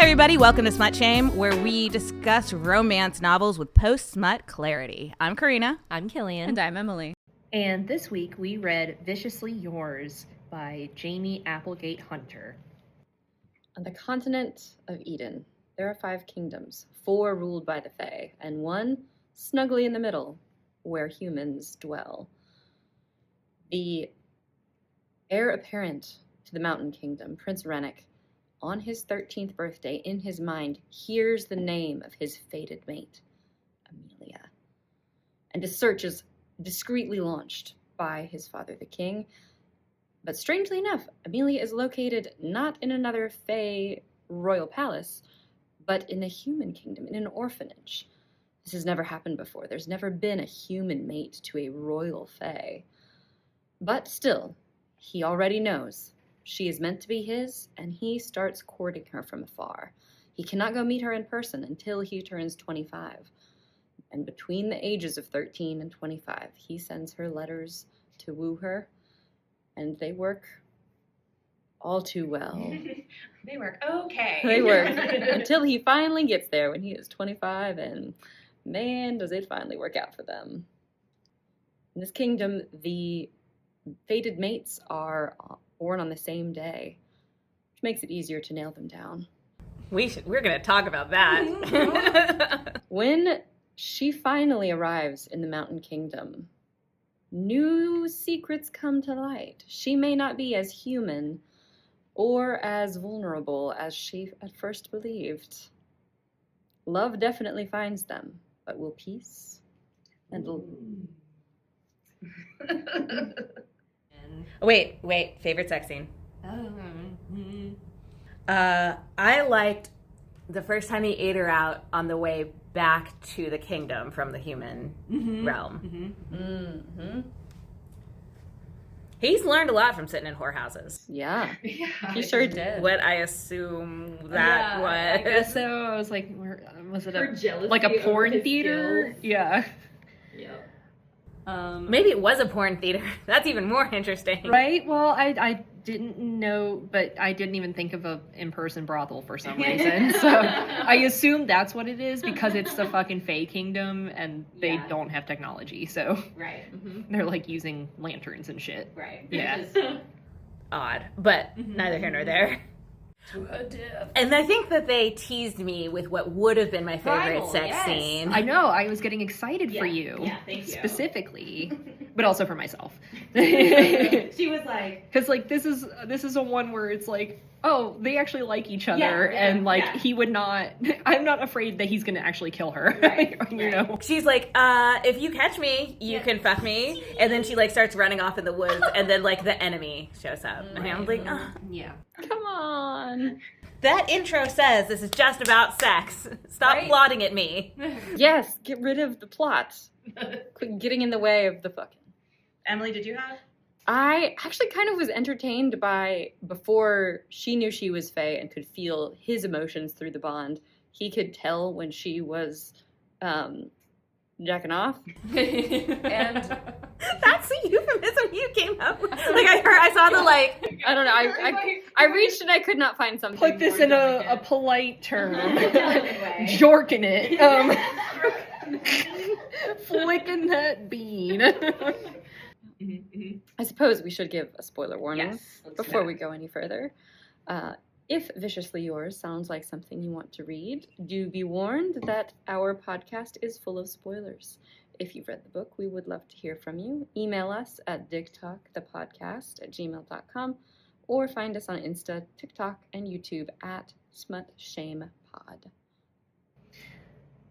everybody, welcome to Smutshame, where we discuss romance novels with post-smut clarity. I'm Karina. I'm Killian. And I'm Emily. And this week we read Viciously Yours by Jamie Applegate Hunter. On the continent of Eden, there are 5 kingdoms, 4 ruled by the Fae, and 1 snugly in the middle, where humans dwell. The heir apparent to the Mountain Kingdom, Prince Rennick, on his 13th birthday, in his mind, hears the name of his fated mate, Amelia. And a search is discreetly launched by his father, the king. But strangely enough, Amelia is located not in another Fae royal palace, but in the human kingdom, in an orphanage. This has never happened before. There's never been a human mate to a royal Fae. But still, he already knows she is meant to be his, and he starts courting her from afar. He cannot go meet her in person until he turns 25. And between the ages of 13 and 25, he sends her letters to woo her, and they work all too well. They work okay. They work until he finally gets there when he is 25, and man, does it finally work out for them. In this kingdom, the fated mates are born on the same day, which makes it easier to nail them down. We're going to talk about that. When she finally arrives in the Mountain Kingdom, new secrets come to light. She may not be as human or as vulnerable as she at first believed. Love definitely finds them, but will peace and Wait, favorite sex scene. I liked the first time he ate her out on the way back to the kingdom from the human realm. He's learned a lot from sitting in whorehouses. Yeah, Yeah, he sure did. What I assume that was. I guess so. I was like, was it like a jealousy porn over his theater? skills. Yeah. Maybe it was a porn theater. That's even more interesting. Right? Well, I didn't know, but I didn't even think of a in-person brothel for some reason. So I assume that's what it is because it's the fucking Fae Kingdom and they don't have technology. So Right. they're like using lanterns and shit. Right. Yeah. Odd, but neither here nor there. And I think that they teased me with what would have been my favorite sex scene. I know. I was getting excited for you. Yeah, thank you. Specifically. But also for myself. She was like, Because like this is a one where it's like, oh, they actually like each other, Yeah, and like yeah. he would not. I'm not afraid that he's gonna actually kill her. Right, you know. She's like, if you catch me, you can fuck me. And then she like starts running off in the woods, and then like the enemy shows up. And I'm like, oh. Yeah. Come on. That intro says this is just about sex. Stop Right? plotting at me. Yes, get rid of the plot. Quit getting in the way of the fucking. Emily, did you have? I actually kind of was entertained by, before she knew she was Fae and could feel his emotions through the bond, he could tell when she was jacking off. And That's the euphemism you came up with. Like I saw the like. I don't know, I reached and I could not find something. Put this more in a delicate. polite term. Anyway. Jorking it. Flicking that bean. I suppose we should give a spoiler warning Yes. let's before go. we go any further. If Viciously Yours sounds like something you want to read, do be warned that our podcast is full of spoilers. If you've read the book, we would love to hear from you. Email us at digtalkthepodcast@gmail.com or find us on Insta, TikTok, and YouTube at SmutShamePod.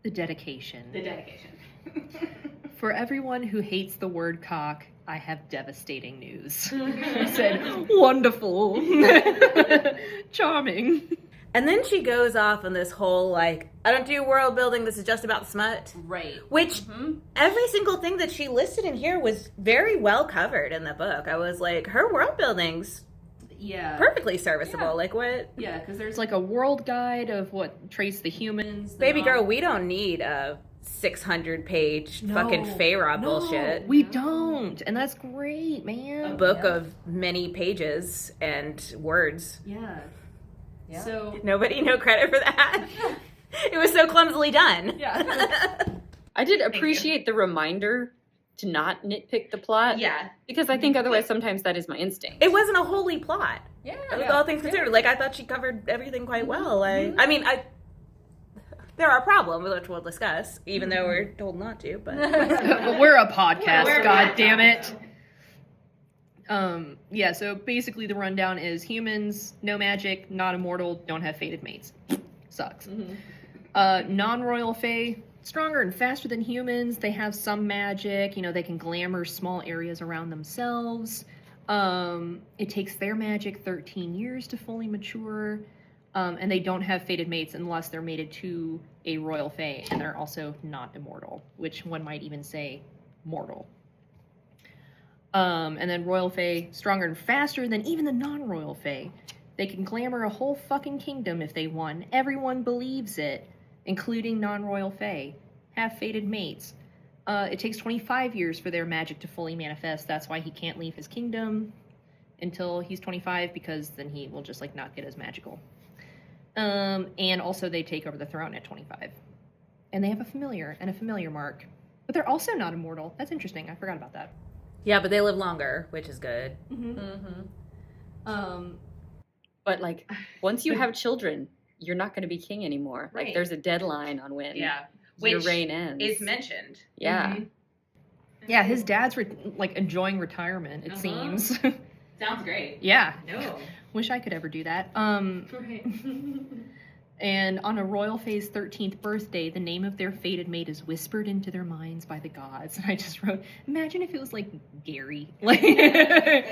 The dedication. The dedication. For everyone who hates the word cock, I have devastating news. I said, wonderful. Charming. And then she goes off on this whole like, I don't do world building. This is just about smut. Right. Which every single thing that she listed in here was very well covered in the book. I was like, her world building's Yeah. perfectly serviceable. Yeah. Like what? Yeah, because there's There's like a world guide of what trace the humans. Baby girl, we don't need a 600-page fucking Feyre bullshit. We don't. And that's great, man. Book of many pages and words. Yeah. Yeah. So Nobody, no credit for that. It was so clumsily done. yeah. I did appreciate the reminder to not nitpick the plot. Yeah. Because I think otherwise sometimes that is my instinct. It wasn't a holy plot. Yeah. It was all things considered. Like, I thought she covered everything quite well. I mean, there are problems, which we'll discuss, even though we're told not to, but... We're a podcast, We're a god podcast. damn it. Yeah, so basically the rundown is humans, no magic, not immortal, don't have fated mates. Sucks. Non-royal fae, stronger and faster than humans. They have some magic, they can glamour small areas around themselves. It takes their magic 13 years to fully mature. And they don't have fated mates unless they're mated to a royal fae, and they're also not immortal, which one might even say mortal. And then royal fae, stronger and faster than even the non-royal fae. They can glamour a whole fucking kingdom if they won. Everyone believes it, including non-royal fae. Have fated mates. It takes 25 years for their magic to fully manifest. That's why he can't leave his kingdom until he's 25, because then he will just not get as magical. And also they take over the throne at 25. And they have a familiar and a familiar mark. But they're also not immortal. That's interesting. I forgot about that. Yeah, but they live longer, which is good. But once you have children, you're not going to be king anymore. Right. There's a deadline on when Yeah. your Which reign ends. is mentioned. Yeah. Yeah, his dad's enjoying retirement, it seems. Sounds great. Yeah. No. Wish I could ever do that. Right. And on a royal fae's 13th birthday, the name of their fated mate is whispered into their minds by the gods. And I just wrote, imagine if it was Gary. Gary.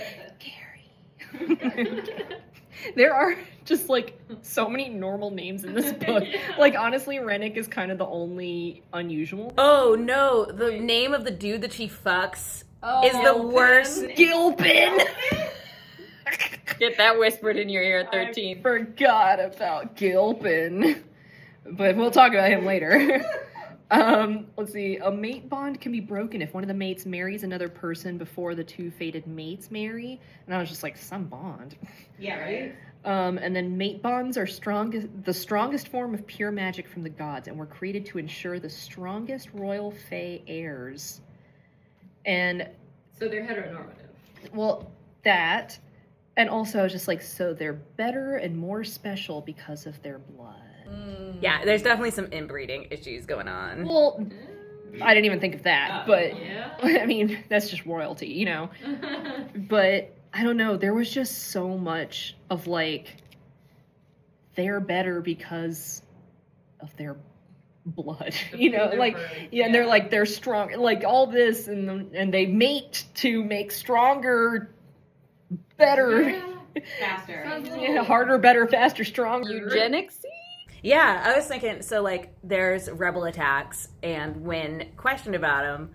There are just so many normal names in this book. Honestly, Rennick is kind of the only unusual. Oh, no. The name of the dude that she fucks is the worst. Gilpin! Get that whispered in your ear at 13. Forgot about Gilpin. But we'll talk about him later. Let's see. A mate bond can be broken if one of the mates marries another person before the two fated mates marry. And I was just some bond. Yeah, right? And then mate bonds are the strongest form of pure magic from the gods, and were created to ensure the strongest royal fae heirs. And So they're heteronormative. well, that, and also I was just so they're better and more special because of their blood. Yeah, there's definitely some inbreeding issues going on. Well, I didn't even think of that, but Yeah. I mean, that's just royalty, But I don't know, there was just so much of they're better because of their blood, and they're strong, all this, and they mate to make stronger, better, Faster. yeah, harder, better, faster, stronger. Eugenics? Yeah, I was thinking, so there's rebel attacks, and when questioned about them,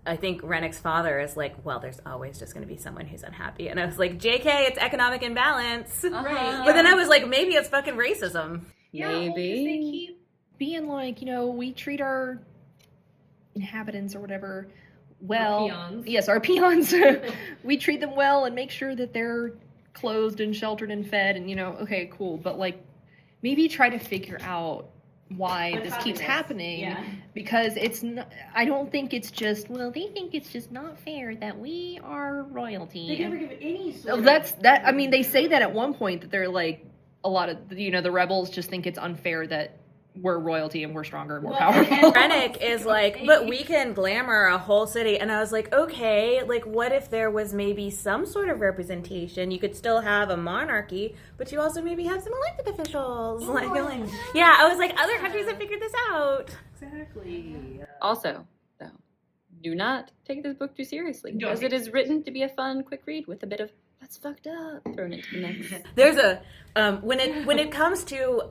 I think Rennick's father is well, there's always just going to be someone who's unhappy. And I was JK, it's economic imbalance. Right. But then I was maybe it's fucking racism. Yeah, Maybe. they keep Being we treat our inhabitants or whatever well. peons. Yes, our peons. We treat them well and make sure that they're clothed and sheltered and fed and okay, cool. But maybe try to figure out why What's this causing keeps this? happening, Yeah. because it's not, I don't think it's just they think it's just not fair that we are royalty. They never give any sort I mean, they say that at one point that they're a lot of the rebels just think it's unfair that we're royalty and we're stronger and more powerful. And Rennick is but we can glamour a whole city. And I was okay, what if there was maybe some sort of representation? You could still have a monarchy, but you also maybe have some elected officials. Yeah, I was other countries have figured this out. Exactly. Also, though, do not take this book too seriously, Don't because take it is written to be a fun, quick read with a bit of that's fucked up thrown into the mix. There's a when it comes to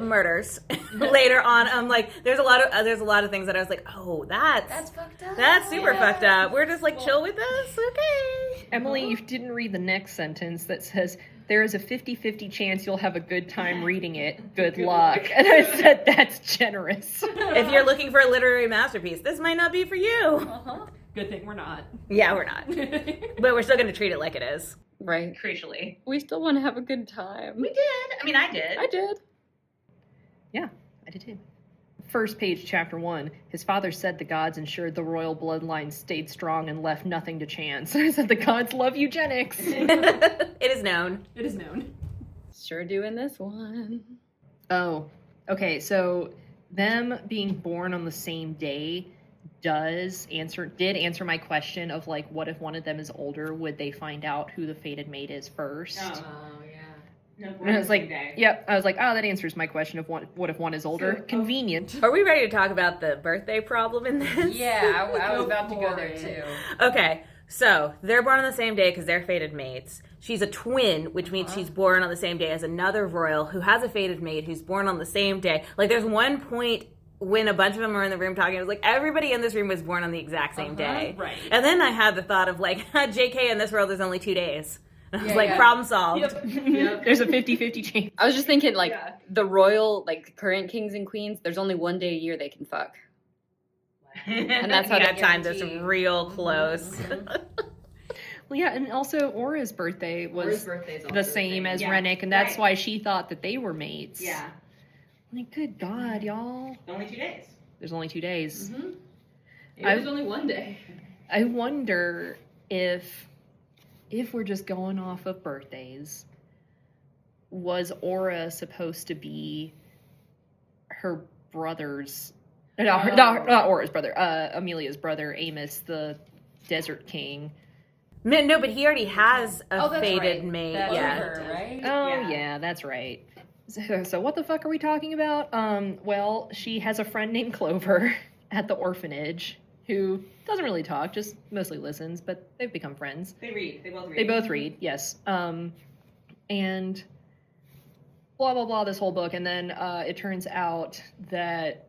murders later on, there's a lot of things that I was oh, that's fucked up. that's super fucked up. We're just chill with this, okay? Emily, you didn't read the next sentence that says, there is a 50-50 chance you'll have a good time reading it. Good luck. And I said, that's generous. If you're looking for a literary masterpiece, this might not be for you. Good thing we're not. Yeah, we're not. But we're still going to treat it like it is. Right. Crucially. We still want to have a good time. We did. I mean, I did. I did. Yeah, I did too. First page, chapter 1. His father said the gods ensured the royal bloodline stayed strong and left nothing to chance. I said the gods love eugenics. It is known. It is known. Sure doing this one. Oh, okay. So them being born on the same day did answer my question of like, what if one of them is older? Would they find out who the fated mate is first? Oh, yeah. No, And I was like, yep. I was like, oh, that answers my question of what if one is older? So, Convenient. Are we ready to talk about the birthday problem in this? Yeah, I was Go about to go for there it. too. Okay, so they're born on the same day because they're fated mates. She's a twin, which means she's born on the same day as another royal who has a fated mate who's born on the same day. Like, there's one point when a bunch of them were in the room talking, it was like, everybody in this room was born on the exact same day. Right. And then I had the thought of, like, JK, in this world, there's only 2 days. And I was Yeah, like, yeah. problem solved. Yep. There's a 50-50 chance. I was just thinking, like, Yeah. the royal, like, current kings and queens, there's only one day a year they can fuck. And that's how you they got timed this guarantee- real close. Well, yeah, and also Aura's birthday was birthday's the same as Yeah, Rennick, and that's right. why she thought that they were mates. Yeah. Like, good God, y'all. Only 2 days. There's only 2 days. Mm-hmm. I- It was only one day. I wonder if we're just going off of birthdays, was Aura supposed to be her brother's not Aura's brother, Amelia's brother, Amos, the Desert King. No, but he already has a that's fated right. mate. That's Yeah. her, right? Oh Yeah. yeah, that's right. So what the fuck are we talking about? Well, she has a friend named Clover at the orphanage who doesn't really talk, just mostly listens, but they've become friends. They read. They both read. They both read, yes. And blah blah blah this whole book, and then it turns out that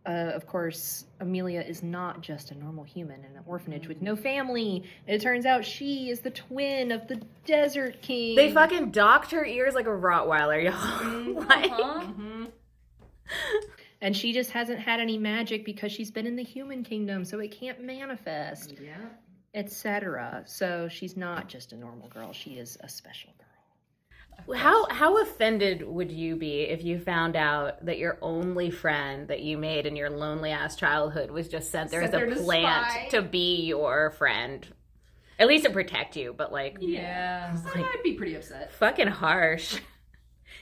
of course Amelia is not just a normal human in an orphanage with no family. It turns out she is the twin of the Desert King. They fucking docked her ears like a Rottweiler, y'all. Like, Mm-hmm. And she just hasn't had any magic because she's been in the human kingdom, so it can't manifest, Yeah. etc. So she's not just a normal girl, she is a special girl. how offended would you be if you found out that your only friend that you made in your lonely ass childhood was just sent there Sent as there a to plant spy? to be your friend? At least to protect you, but like, Yeah. like- I'd be pretty upset. fucking harsh.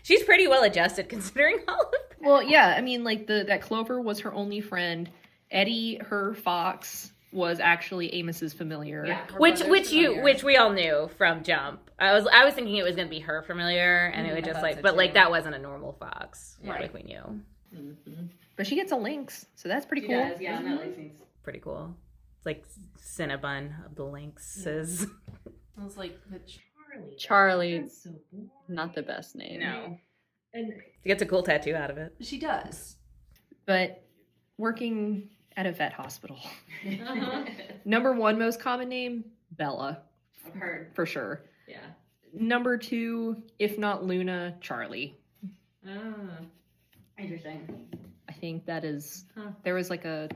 She's pretty well adjusted considering all of that. Well, yeah, I mean, like that Clover was her only friend. Eddie, her fox, was actually Amos's familiar. Yeah. Which we all knew from Jump. I was thinking it was gonna be her familiar, and it would I just thought like, so, but like too. that wasn't a normal fox. Right. Like we knew. Mm-hmm. But she gets a lynx, so that's pretty She cool. does, yeah, that makes sense. Pretty cool. It's like Cinnabon of the lynxes. I was like, but Charlie. Charlie, That's so boring. not the best name. No. And She gets a cool tattoo out of it. she does. But working at a vet hospital. Uh-huh. Number 1 most common name, Bella, I've heard. for sure. Yeah. Number 2, if not Luna, Charlie. Interesting. I think that is. Huh. There was like a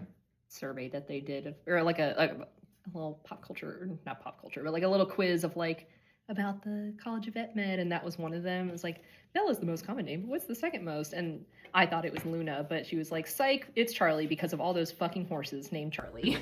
survey that they did, or like a little pop culture, not pop culture, but like a little quiz of like about the College of Vet Med, and that was one of them. It was like, Bella's the most common name, but what's the second most? And I thought it was Luna, but she was like, psych, it's Charlie because of all those fucking horses named Charlie.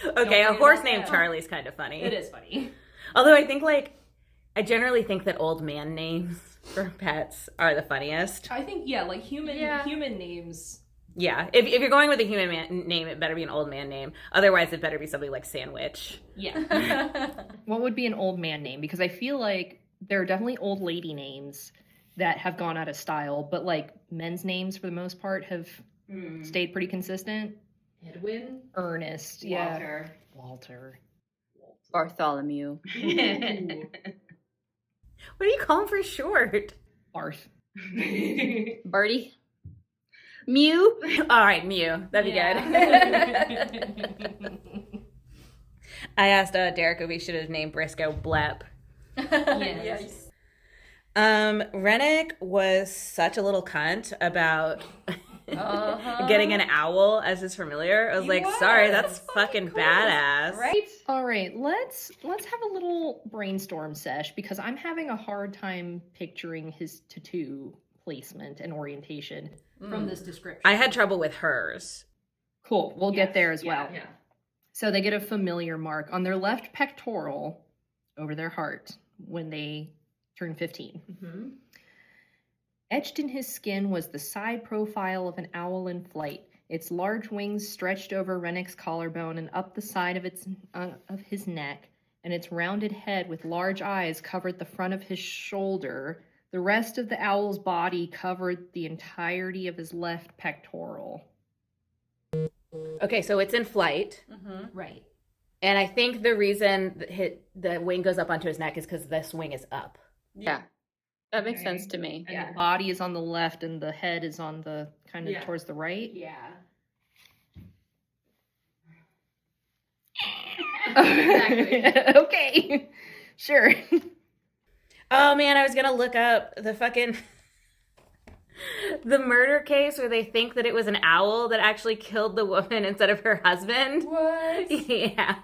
Okay, a forget horse about named that. Charlie's kind of funny. It is funny. Although I generally think that old man names for pets are the funniest. I think, yeah, like human names. Yeah, if you're going with a human name, it better be an old man name. Otherwise, it better be something like Sandwich. Yeah. What would be an old man name? Because I feel like there are definitely old lady names that have gone out of style, but like men's names for the most part have stayed pretty consistent. Edwin. Ernest, yeah. Walter. Walter. Bartholomew. What do you call him for short? Barth. Barty. Mew. All right, Mew. That'd be good. I asked Derek if we should have named Briscoe Blep. Yes. Rennick was such a little cunt about getting an owl as his familiar. I was like, sorry, that's fucking cool. badass. Right? All right, let's have a little brainstorm sesh because I'm having a hard time picturing his tattoo placement and orientation. From this description. I had trouble with hers. Cool, we'll get there as well. Yeah. So they get a familiar mark on their left pectoral over their heart when they turn 15. Mm-hmm. Etched in his skin was the side profile of an owl in flight. Its large wings stretched over Rennick's collarbone and up the side of his neck, and its rounded head with large eyes covered the front of his shoulder. The rest of the owl's body covered the entirety of his left pectoral. Okay, so it's in flight. Right. And I think the reason the wing goes up onto his neck is because this wing is up. Yeah. That makes sense to me. And the body is on the left and the head is on the kind of towards the right. Yeah. Exactly. Okay. Sure. Oh man, I was gonna look up the fucking the murder case where they think that it was an owl that actually killed the woman instead of her husband. What? Yeah.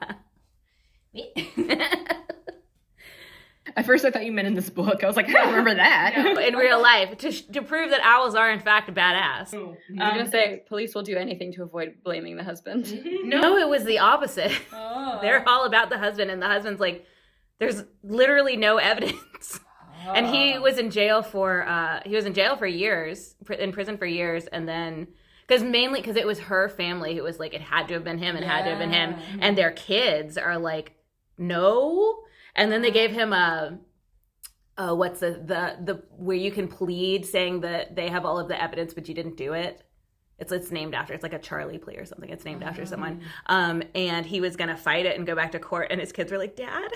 At first I thought you meant in this book. I was like, I don't remember that. No, in real life, to prove that owls are in fact badass. I was gonna say police will do anything to avoid blaming the husband. No, it was the opposite. Oh. They're all about the husband, and the husband's like, there's literally no evidence. And he was in jail for years, in prison for years, and then because it was her family who was like, it had to have been him, it had to have been him, and their kids are like, no, and then they gave him what's the where you can plead saying that they have all of the evidence but you didn't do it. It's named after, it's like a Charlie plea or something. It's named after someone. And he was gonna fight it and go back to court, and his kids were like, Dad.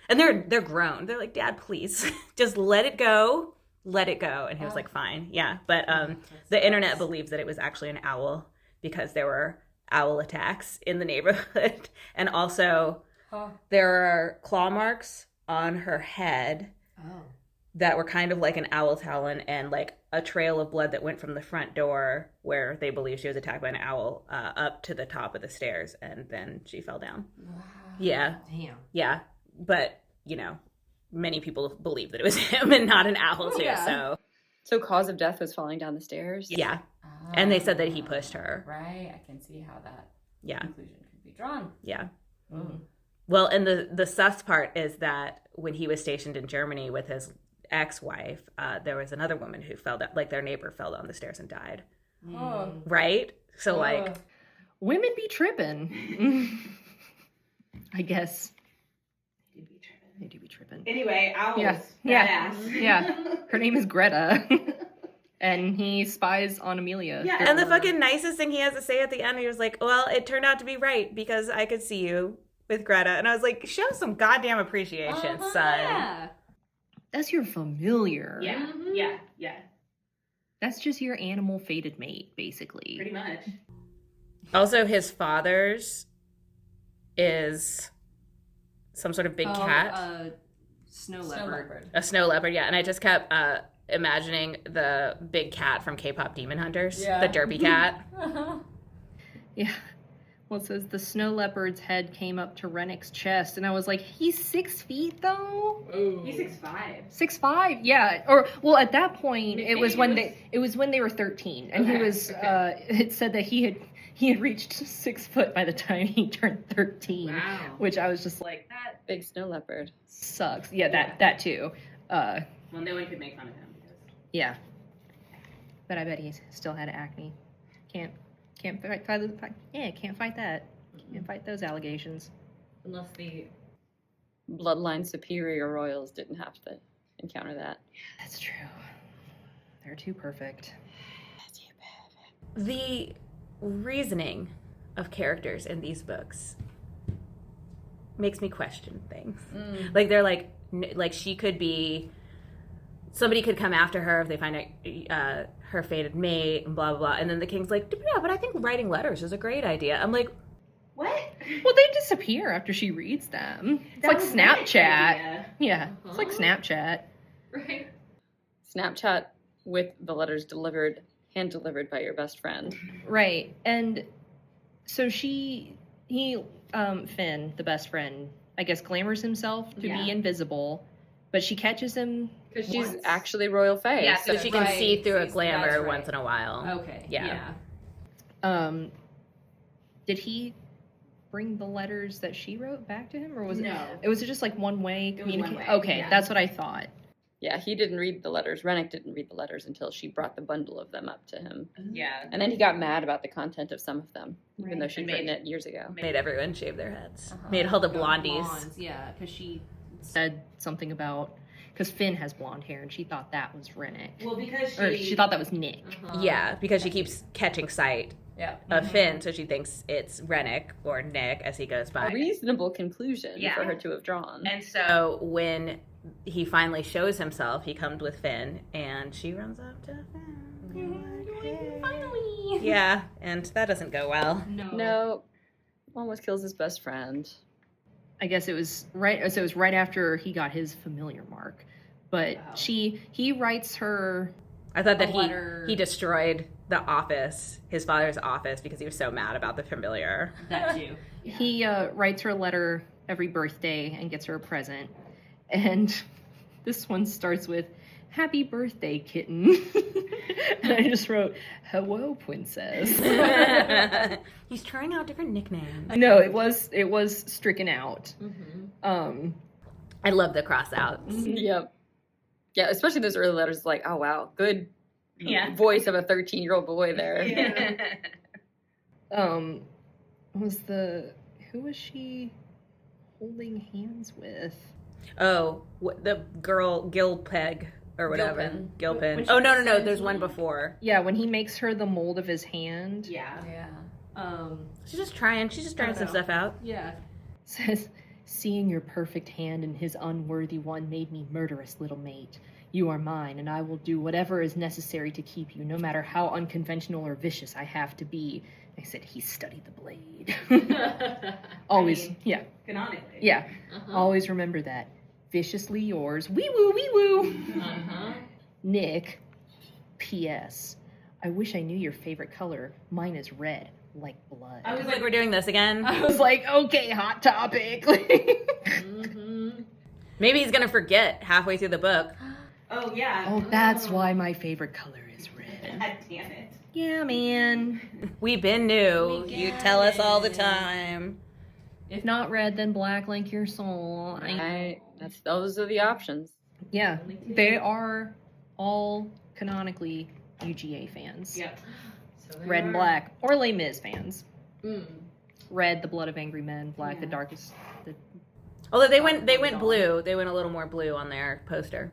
And they're grown. They're like, Dad, please, just let it go. Let it go. And he was like, fine. Yeah. But the internet believes that it was actually an owl because there were owl attacks in the neighborhood. And also there are claw marks on her head that were kind of like an owl talon, and like a trail of blood that went from the front door where they believe she was attacked by an owl up to the top of the stairs. And then she fell down. Wow. Yeah. Damn. Yeah. But, you know, many people believe that it was him and not an owl, too. Yeah. So cause of death was falling down the stairs? Yeah. And they said that he pushed her. Right. I can see how that Yeah. conclusion could be drawn. Yeah. Mm. Well, and the sus part is that when he was stationed in Germany with his ex-wife, there was another woman who fell down, like their neighbor fell down the stairs and died. Oh. Right? So, like... Women be tripping. I guess. They do be tripping. Anyway, owls. Yeah. Her name is Greta. And he spies on Amelia. Yeah, and the fucking nicest thing he has to say at the end, he was like, well, it turned out to be right because I could see you with Greta. And I was like, show some goddamn appreciation, son. Yeah. That's your familiar. Yeah. That's just your animal fated mate, basically. Pretty much. Also, his father's is some sort of big cat. Snow leopard. A snow leopard, yeah. And I just kept imagining the big cat from K-pop Demon Hunters. Yeah. The derby cat. Yeah. Well, it says the snow leopard's head came up to Rennick's chest, and I was like, he's 6 feet, though? Ooh. He's 6'5". 6'5", yeah. Or, well, at that point, it was when they were 13, and he was, it said that he had reached 6 foot by the time he turned 13. Wow. Which I was just like, That big snow leopard. sucks. Yeah, that too. Well, no one could make fun of him. Yeah. But I bet he still had acne. Can't fight that. Can't fight those allegations. Unless the bloodline superior royals didn't have to encounter that. That's true. They're too perfect. The reasoning of characters in these books makes me question things. Like, they're like she could be, somebody could come after her if they find out her fated mate and blah, blah, blah. And then the king's like, yeah, but I think writing letters is a great idea. I'm like, what? Well, they disappear after she reads them. It's like Snapchat. Yeah, it's like Snapchat. Right. Snapchat with the letters delivered hand delivered by your best friend. Right. And so Finn, the best friend, I guess glamours himself to be invisible, but she catches him Because she's actually Royal Fae. Yeah, so she can Right. see through a That's glamour right. once in a while. Okay. Yeah. Did he bring the letters that she wrote back to him, or was No. it was just like one-way It was one way, Okay, yeah. that's what I thought. Yeah, he didn't read the letters. Rennick didn't read the letters until she brought the bundle of them up to him. Yeah. And then he got mad about the content of some of them, even Right. though she'd And written it years ago. Made everyone shave their heads. Uh-huh. Made all the Go blondies. blondes, yeah, because she. Said something about because Finn has blonde hair, and she thought that was Rennick, Well, because or she thought that was Nick. Yeah, because she keeps catching sight Yeah. of Finn, so she thinks it's Rennick or Nick as he goes by. A reasonable conclusion Yeah. for her to have drawn. And so when he finally shows himself, he comes with Finn, and she runs up to Finn. Finally. Yeah, and that doesn't go well. No, almost kills his best friend. I guess it was right. So it was right after he got his familiar mark, but Wow. he writes her. I thought that A letter. he destroyed the office, his father's office, because he was so mad about the familiar. That too. He writes her a letter every birthday and gets her a present. And this one starts with, "Happy birthday, kitten." And I just wrote, "Hello, princess." He's trying out different nicknames. No, it was stricken out. I love the cross outs. Yep. Yeah, especially those early letters, like, oh wow, good Yeah. voice of a 13-year-old boy there. Who was she holding hands with? Oh, the girl Gilpeg or whatever. Gilpin. Gilpin. Which Oh no, one? there's one before. Yeah, when he makes her the mold of his hand. Yeah. She's just trying some stuff out. Yeah. Says, "Seeing your perfect hand in his unworthy one made me murderous, little mate. You are mine, and I will do whatever is necessary to keep you, no matter how unconventional or vicious I have to be." I said, "He studied the blade." Always, yeah, Canonically. yeah. Always remember that. Viciously yours, wee woo, wee woo. Nick. P.S. I wish I knew your favorite color. Mine is red, like blood. I was like, we're doing this again. I was like, okay, hot topic. Maybe he's gonna forget halfway through the book. Oh yeah. Oh, that's why my favorite color is red. God damn it. Yeah, man. We've been new. We You get tell us all the it. time. If not red, then black like your soul. Right. Those are the options. Yeah, they are all canonically UGA fans. Yep. So there Red and are- black, or Les Mis fans. Mm. Red, the blood of angry men. Black, Yeah. the darkest. Although they went blue. They went a little more blue on their poster.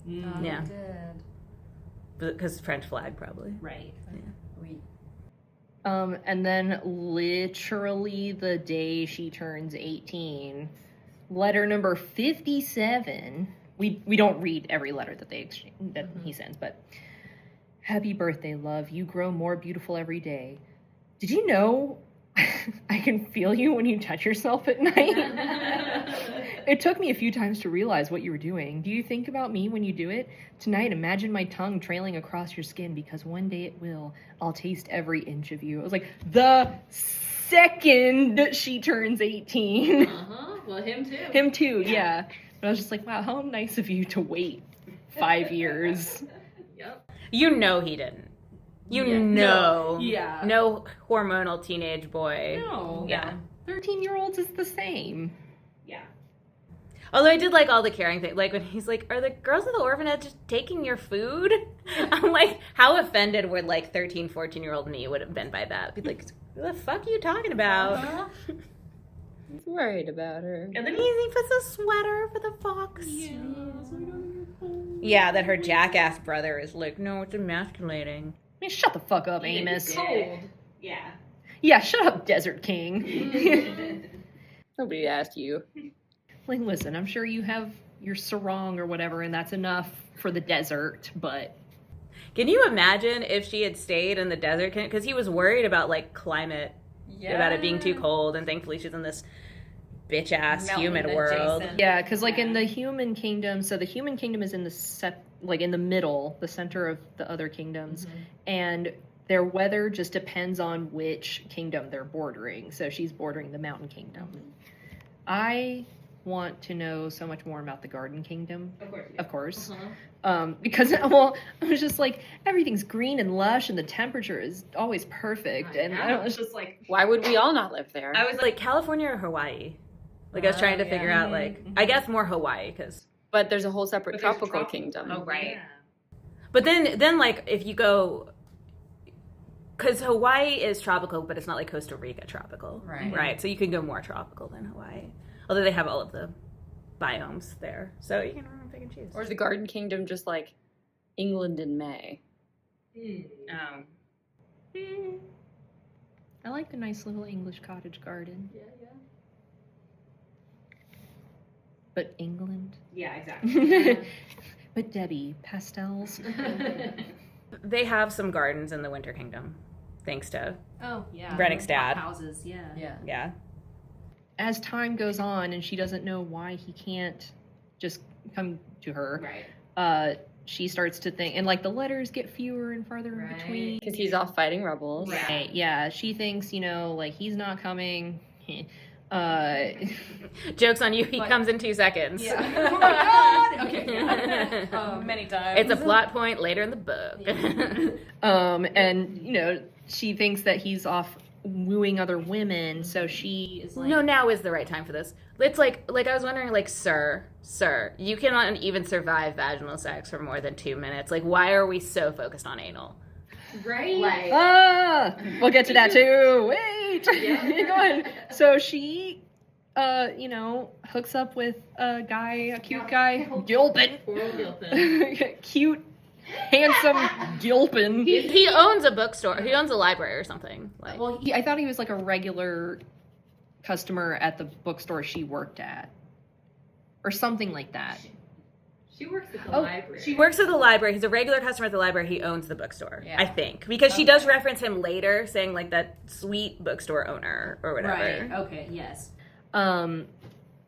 Oh, Yeah. we did. Because French flag, probably. Right. Yeah. We. And then literally the day she turns 18, letter number 57. We don't read every letter that he sends, but happy birthday, love. You grow more beautiful every day. Did you know I can feel you when you touch yourself at night? It took me a few times to realize what you were doing. Do you think about me when you do it? Tonight, imagine my tongue trailing across your skin because one day it will. I'll taste every inch of you. I was like, the second she turns 18. Well, him too. Him too, yeah. But I was just like, wow, how nice of you to wait 5 years. Yep. You know he didn't. You Yeah. know. Yeah. No hormonal teenage boy. No. Yeah. 13-year-olds is the same. Yeah. Although I did like all the caring thing. Like when he's like, are the girls at the orphanage just taking your food? I'm like, how offended would like 13, 14-year-old me would have been by that. Be like, what the fuck are you talking about? Uh-huh. He's worried about her. And then he puts a sweater for the fox. Yeah, that her jackass brother is like, no, it's emasculating. I mean, shut the fuck up, Amos. Cold. Yeah. Yeah, shut up, Desert King. Nobody asked you. Like, listen, I'm sure you have your sarong or whatever, and that's enough for the desert, but... Can you imagine if she had stayed in the desert? Because he was worried about like climate, about it being too cold, and thankfully she's in this bitch ass Mountain human world. adjacent. Yeah, because like in Yeah. the human kingdom, so the human kingdom is in in the middle, the center of the other kingdoms, and their weather just depends on which kingdom they're bordering. So she's bordering the mountain kingdom. I want to know so much more about the garden kingdom, Of course. because well, I was just like everything's green and lush, and the temperature is always perfect, and I was just like, Why would we all not live there? I was like, California or Hawaii? Like, I was trying to yeah. figure out, like, I guess more Hawaii, because... But there's a whole separate But there's tropical tropical. kingdom. Oh, right. But then, like, if you go... Because Hawaii is tropical, but it's not like Costa Rica tropical. Right. Right, so you can go more tropical than Hawaii. Although they have all of the biomes there. So you can pick and choose. Or is the garden kingdom just like England in May? Oh. I like the nice little English cottage garden. Yeah. But England. Yeah, exactly. But Debbie, pastels. They have some gardens in the Winter Kingdom, thanks to... Oh, yeah. Rennick's dad. Houses, yeah. Yeah. As time goes on and she doesn't know why he can't just come to her, Right. she starts to think, and like the letters get fewer and farther in Right. between. Because he's off fighting rebels. Right. Right, yeah, she thinks, like he's not coming. Joke's on you, he But- comes in 2 seconds. Yeah. Oh my god! Okay. Many times. It's a plot point later in the book. And she thinks that he's off wooing other women, so she is like, No, now is the right time for this. It's like I was wondering, like, sir, you cannot even survive vaginal sex for more than 2 minutes. Like, why are we so focused on anal? Right? Like, we'll get to that too. Wait, go on. So she, hooks up with a cute guy, Gilpin, Poor Gilpin. cute, handsome Gilpin. He owns a bookstore. He owns a library or something. Like, Well, I thought he was like a regular customer at the bookstore she worked at, or something like that. She works at the Oh, library. she works at the library. He's a regular customer at the library. He owns the bookstore, Yeah. I think, because she does reference him later, saying like that sweet bookstore owner or whatever. Right. Okay. Yes.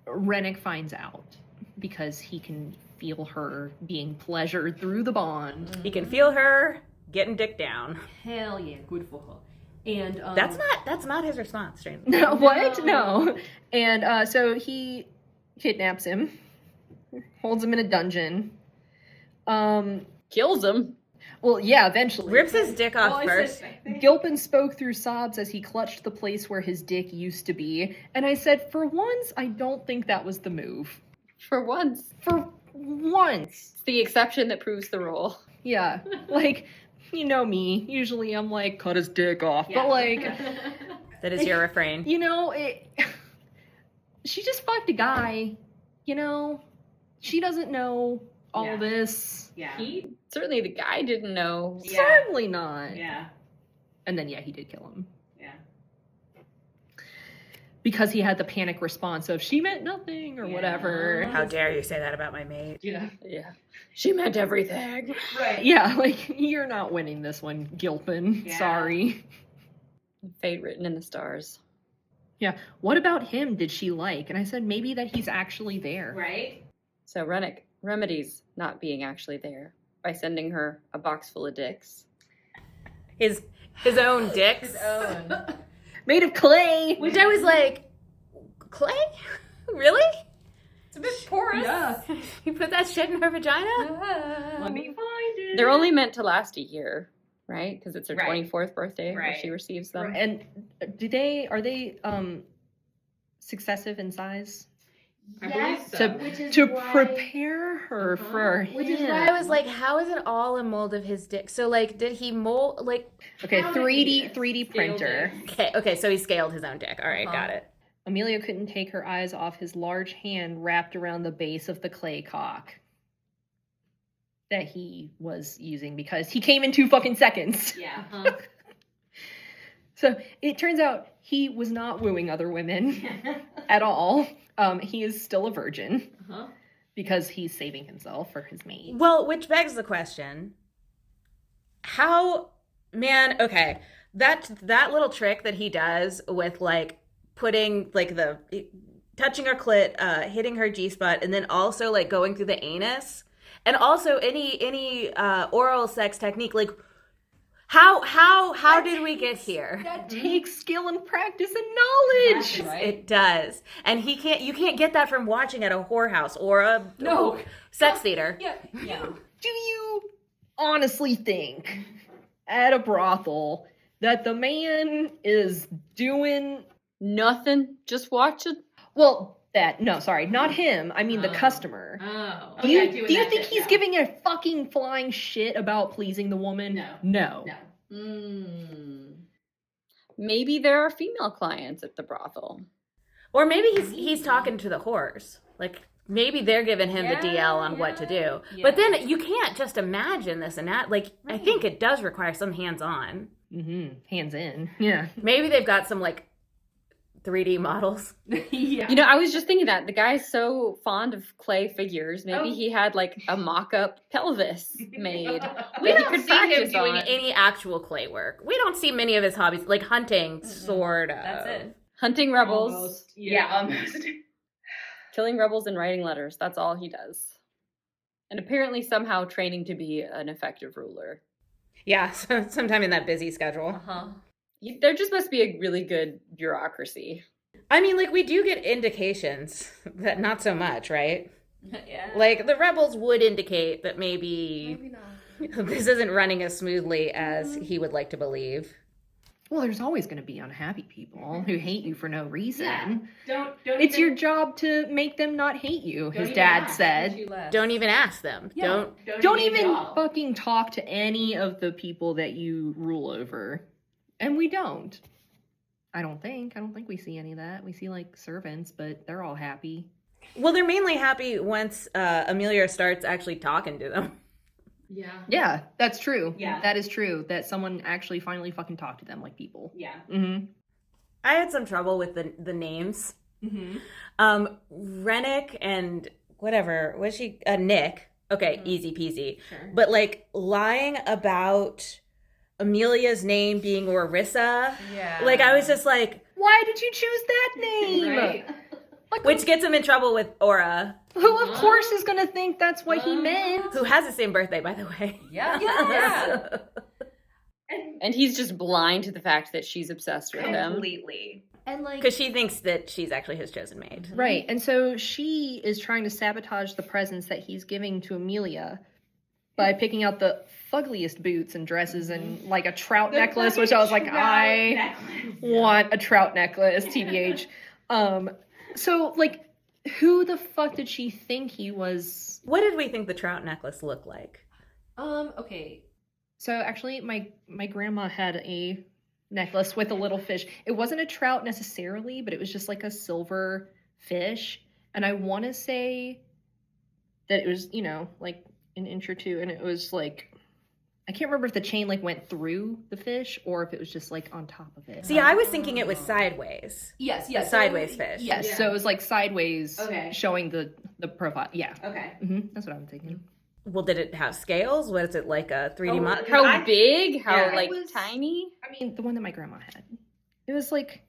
Rennick finds out because he can feel her being pleasured through the bond. He can feel her getting dick down. Hell yeah. Good for her. And That's not his response, strangely. No, what? No. And so he kidnaps him, holds him in a dungeon. Kills him. Well, yeah, eventually. Rips his dick off first. Gilpin spoke through sobs as he clutched the place where his dick used to be. And I said, for once, I don't think that was the move. For once. For once. It's the exception that proves the rule. Yeah. Like, you know me. Usually I'm like, cut his dick off. Yeah. But like, That is your refrain. she just fucked a guy. She doesn't know all Yeah. this. Yeah. Certainly the guy didn't know. Yeah. Certainly not. Yeah. And then, he did kill him. Yeah. Because he had the panic response of, she meant nothing, or Yeah. whatever. How dare you say that about my mate? Yeah. Yeah. She meant everything. Right. Yeah, like, you're not winning this one, Gilpin. Yeah. Sorry. Fate written in the stars. Yeah. What about him did she like? And I said, maybe that he's actually there. Right. So Rennick remedies not being actually there by sending her a box full of dicks. His own dicks. Made of clay. Which I was like, clay? Really? It's a bit porous. Yeah. You put that shit in her vagina? Let me find it. They're only meant to last a year, right? Because it's her Right. 24th birthday where Right. she receives them. And are they successive in size? I believe so. To prepare her for Which is him. why I was like, how is it all a mold of his dick? So like, did he mold like? Okay, How did 3D he printer. Okay, so he scaled his own dick. All right, got it. Amelia couldn't take her eyes off his large hand wrapped around the base of the clay cock that he was using because he came in 2 fucking seconds. Yeah. So it turns out he was not wooing other women at all. He is still a virgin because he's saving himself for his mate. Well, which begs the question: how, man? Okay, that little trick that he does with like putting like touching her clit, hitting her G-spot, and then also like going through the anus, and also any oral sex technique. Like, how did we get here? That takes skill and practice and knowledge. Right. It does, and you can't get that from watching at a whorehouse or a sex theater. Yeah. Yeah. Do you honestly think at a brothel that the man is doing Nothing. Just watch it. well? Sorry, not him. I mean the customer. Oh. Do you think he's giving a fucking flying shit about pleasing the woman? No. Maybe there are female clients at the brothel. Or maybe he's talking to the whores. Like, maybe they're giving him the DL on what to do. Yeah. But then you can't just imagine this and that. Like, I think it does require some hands-on. Mm-hmm. Hands in. Yeah. Maybe they've got some, like, 3D models. Yeah. You know, I was just thinking that the guy's so fond of clay figures. Maybe he had like a mock-up pelvis made that We he don't could see him practice doing on. any actual clay work. We don't see many of his hobbies, like hunting, sort of. That's it. Hunting rebels, Almost. almost. killing rebels, and writing letters. That's all he does. And apparently somehow training to be an effective ruler. Yeah, so sometime in that busy schedule. Uh-huh. There just must be a really good bureaucracy. I mean, like, we do get indications that not so much, right? Yeah. Like, the rebels would indicate that maybe this isn't running as smoothly as he would like to believe. Well, there's always going to be unhappy people who hate you for no reason. Don't It's your job to make them not hate you, his dad said. Don't even ask them. Yeah. Don't even fucking talk to any of the people that you rule over. And we don't. I don't think we see any of that. We see like servants, but they're all happy. Well, they're mainly happy once Amelia starts actually talking to them. Yeah. Yeah, that's true. Yeah. That is true. That someone actually finally fucking talked to them like people. Yeah. Mm-hmm. I had some trouble with the names. Mm-hmm. Rennick and whatever, was she? Nick. Okay, easy peasy. Sure. But like lying about Amelia's name being Orissa. Yeah. Like, I was just like, Why did you choose that name? Right. which gets him in trouble with Aura, Who, of course, is going to think that's what he meant? who has the same birthday, by the way. Yeah. Yeah. And he's just blind to the fact that she's obsessed with him. Completely. And like, Because she thinks that she's actually his chosen maid. Right, and so she is trying to sabotage the presents that he's giving to Amelia by picking out the fuggliest boots and dresses and like a trout necklace, which I was like, I want a trout necklace, TBH. So like, who the fuck did she think he was? What did we think the trout necklace looked like? okay. So actually, my grandma had a necklace with a little fish. It wasn't a trout necessarily, but it was just like a silver fish. And I want to say that it was, like an inch or two. And it was like, I can't remember if the chain like went through the fish or if it was just like on top of it. See, I was thinking it was sideways. Yes. A sideways fish. Yes, Yeah. so it was like sideways, Okay. showing the profile. Yeah, Okay. that's what I'm thinking. Well, did it have scales? Was it like a 3D Oh, model? How big? How Yeah, it like was- tiny? I mean, the one that my grandma had, it was like,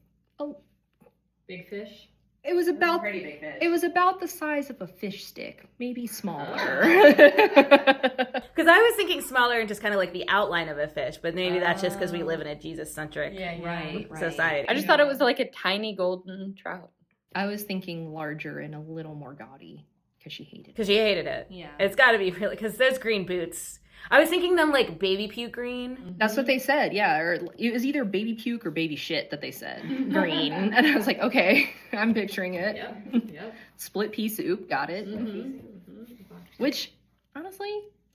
Big fish. it was about Pretty big fish. It was about the size of a fish stick, maybe smaller. Because I was thinking smaller and just kind of like the outline of a fish, but maybe that's just because we live in a Jesus-centric Right. society. I just thought it was like a tiny golden trout. I was thinking larger and a little more gaudy because she hated it. Because she hated it. Yeah. It's got to be really, because those green boots. I was thinking them like baby puke green. That's what they said, yeah. Or it was either baby puke or baby shit that they said. Green. And I was like, okay, I'm picturing it. Yep. Split pea soup, got it. Which, honestly,